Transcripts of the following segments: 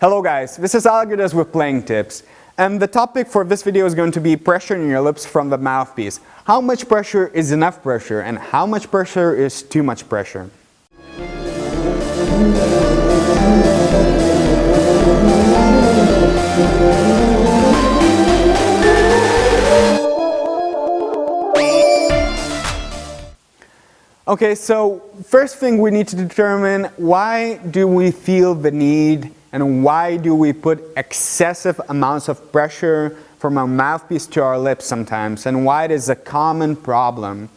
Hello guys, this is Algirdas with Playing Tips, and the topic for this video is going to be pressure in your lips from the mouthpiece. How much pressure is enough pressure and how much pressure is too much pressure? Okay, so first thing we need to determine, why do we feel the need and why do we put excessive amounts of pressure from our mouthpiece to our lips sometimes, and why it is a common problem.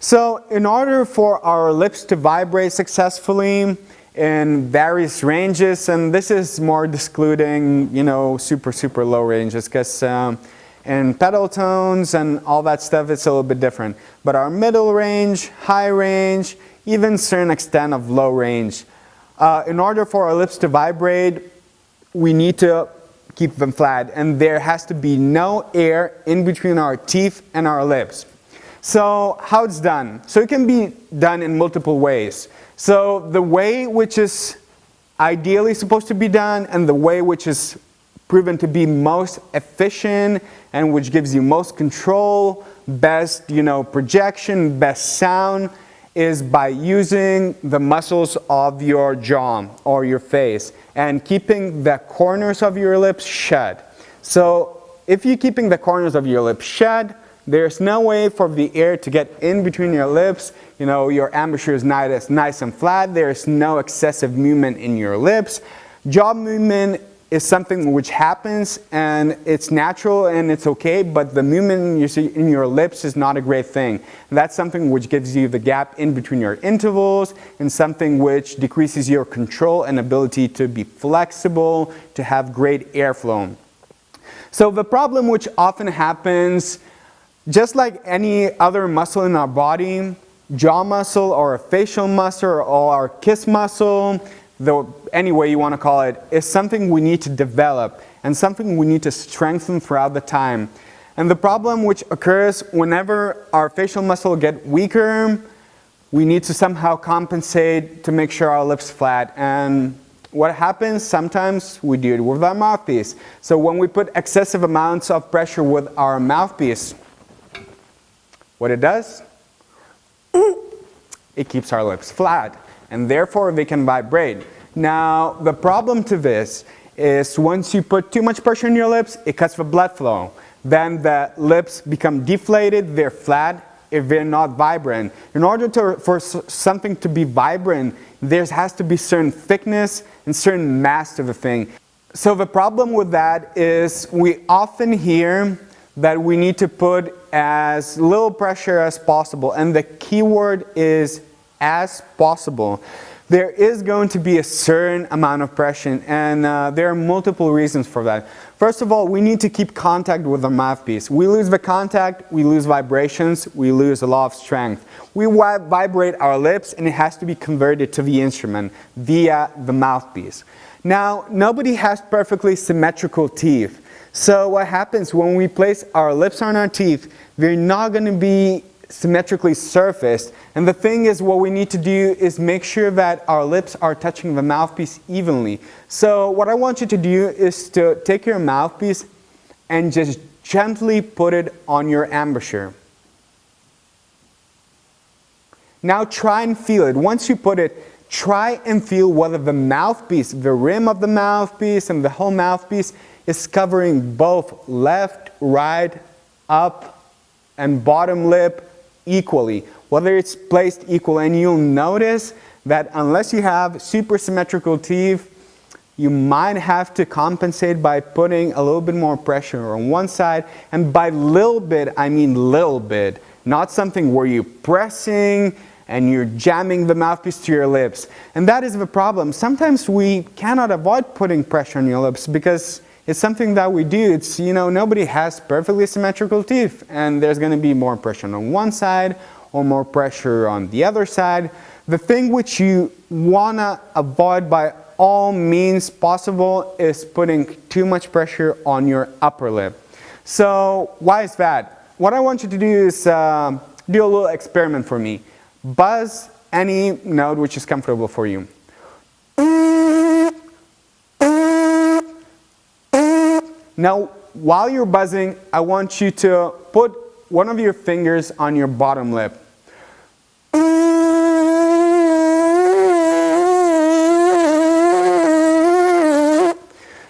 So in order for our lips to vibrate successfully in various ranges, and this is more excluding, super low ranges, because in pedal tones and all that stuff, it's a little bit different. But our middle range, high range, even certain extent of low range. In order for our lips to vibrate, we need to keep them flat, and there has to be no air in between our teeth and our lips. So how it's done? So it can be done in multiple ways. So the way which is ideally supposed to be done and the way which is proven to be most efficient and which gives you most control, best projection, best sound, is by using the muscles of your jaw or your face and keeping the corners of your lips shut. So if you're keeping the corners of your lips shut, there's no way for the air to get in between your lips. Your embouchure is nice and flat. There's no excessive movement in your lips. Jaw movement is something which happens and it's natural and it's okay, but the movement you see in your lips is not a great thing. And that's something which gives you the gap in between your intervals and something which decreases your control and ability to be flexible, to have great airflow. So the problem which often happens, just like any other muscle in our body, jaw muscle or a facial muscle or our kiss muscle, any way you want to call it, is something we need to develop and something we need to strengthen throughout the time. And the problem which occurs whenever our facial muscle get weaker, we need to somehow compensate to make sure our lips flat. And what happens, sometimes we do it with our mouthpiece. So when we put excessive amounts of pressure with our mouthpiece, what it does, it keeps our lips flat, and therefore they can vibrate. Now, the problem to this is once you put too much pressure in your lips, it cuts the blood flow. Then the lips become deflated, they're flat, if they're not vibrant. In order for something to be vibrant, there has to be certain thickness and certain mass to the thing. So the problem with that is we often hear that we need to put as little pressure as possible, and the key word is as possible. There is going to be a certain amount of pressure, and there are multiple reasons for that. First of all, we need to keep contact with the mouthpiece. We lose the contact, we lose vibrations, we lose a lot of strength. We vibrate our lips, and it has to be converted to the instrument via the mouthpiece. Now, nobody has perfectly symmetrical teeth. So what happens when we place our lips on our teeth, they're not going to be symmetrically surfaced, and the thing is, what we need to do is make sure that our lips are touching the mouthpiece evenly. So what I want you to do is to take your mouthpiece and just gently put it on your embouchure. Now try and feel it. Once you put it, try and feel whether the mouthpiece, the rim of the mouthpiece and the whole mouthpiece is covering both left, right, up and bottom lip equally, whether it's placed equal. And you'll notice that unless you have super symmetrical teeth, you might have to compensate by putting a little bit more pressure on one side. And by little bit, I mean little bit, not something where you're pressing and you're jamming the mouthpiece to your lips. And that is the problem. Sometimes we cannot avoid putting pressure on your lips because it's something that we do. It's, nobody has perfectly symmetrical teeth, and there's going to be more pressure on one side or more pressure on the other side. The thing which you want to avoid by all means possible is putting too much pressure on your upper lip. So why is that? What I want you to do is do a little experiment for me. Buzz any note which is comfortable for you. Now, while you're buzzing, I want you to put one of your fingers on your bottom lip.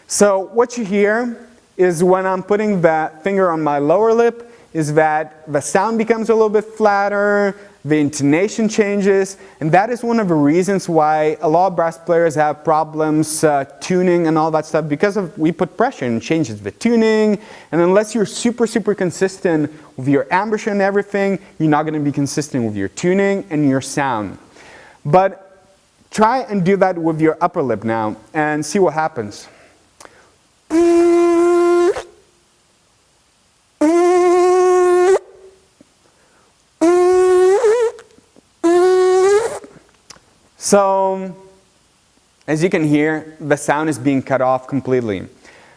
So what you hear is when I'm putting the finger on my lower lip is that the sound becomes a little bit flatter, the intonation changes, and that is one of the reasons why a lot of brass players have problems tuning and all that stuff, because we put pressure and it changes the tuning, and unless you're super consistent with your embouchure and everything, you're not going to be consistent with your tuning and your sound. But try and do that with your upper lip now and see what happens. So, as you can hear, the sound is being cut off completely.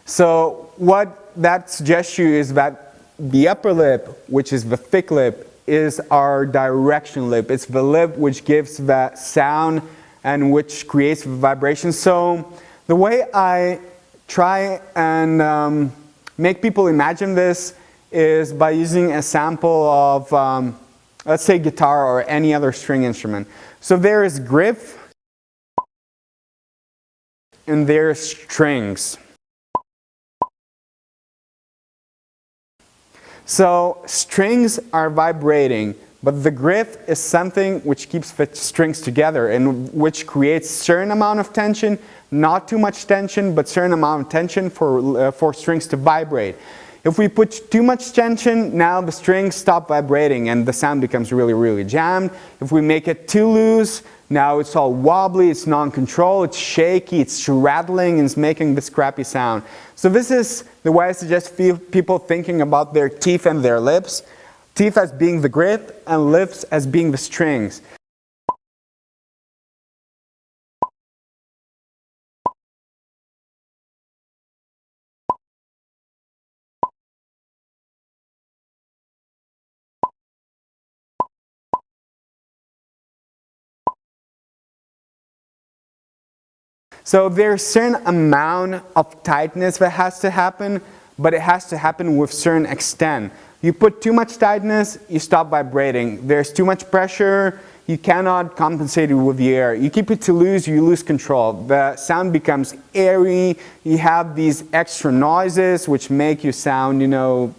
So, what that suggests you is that the upper lip, which is the thick lip, is our direction lip. It's the lip which gives the sound and which creates the vibration. So, the way I try and make people imagine this is by using a sample of, let's say, guitar or any other string instrument. So there is grip and there is strings. So strings are vibrating, but the grip is something which keeps the strings together and which creates certain amount of tension, not too much tension, but certain amount of tension for strings to vibrate. If we put too much tension, now the strings stop vibrating and the sound becomes really jammed. If we make it too loose, now it's all wobbly, it's non-control, it's shaky, it's rattling, and it's making this crappy sound. So this is the way I suggest people thinking about their teeth and their lips. Teeth as being the grip and lips as being the strings. So there's a certain amount of tightness that has to happen, but it has to happen with certain extent. You put too much tightness, you stop vibrating. There's too much pressure, you cannot compensate it with the air. You keep it too loose, you lose control. The sound becomes airy, you have these extra noises which make you sound,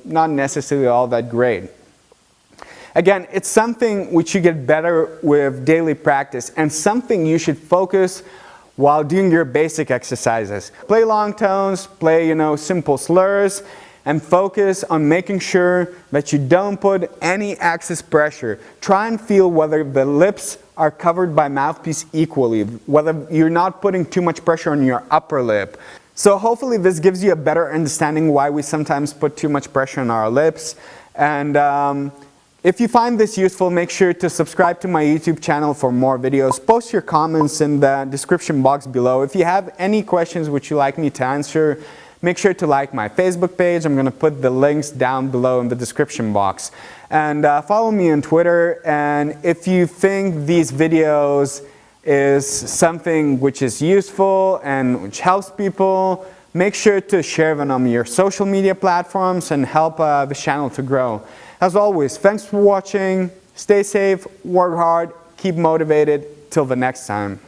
not necessarily all that great. Again, it's something which you get better with daily practice and something you should focus while doing your basic exercises. Play long tones, play simple slurs, and focus on making sure that you don't put any excess pressure. Try and feel whether the lips are covered by mouthpiece equally, whether you're not putting too much pressure on your upper lip. So hopefully this gives you a better understanding why we sometimes put too much pressure on our lips. And if you find this useful, make sure to subscribe to my YouTube channel for more videos. Post your comments in the description box below. If you have any questions which you'd like me to answer, make sure to like my Facebook page. I'm going to put the links down below in the description box. And follow me on Twitter. And if you think these videos is something which is useful and which helps people, make sure to share them on your social media platforms and help the channel to grow. As always, thanks for watching, stay safe, work hard, keep motivated, till the next time.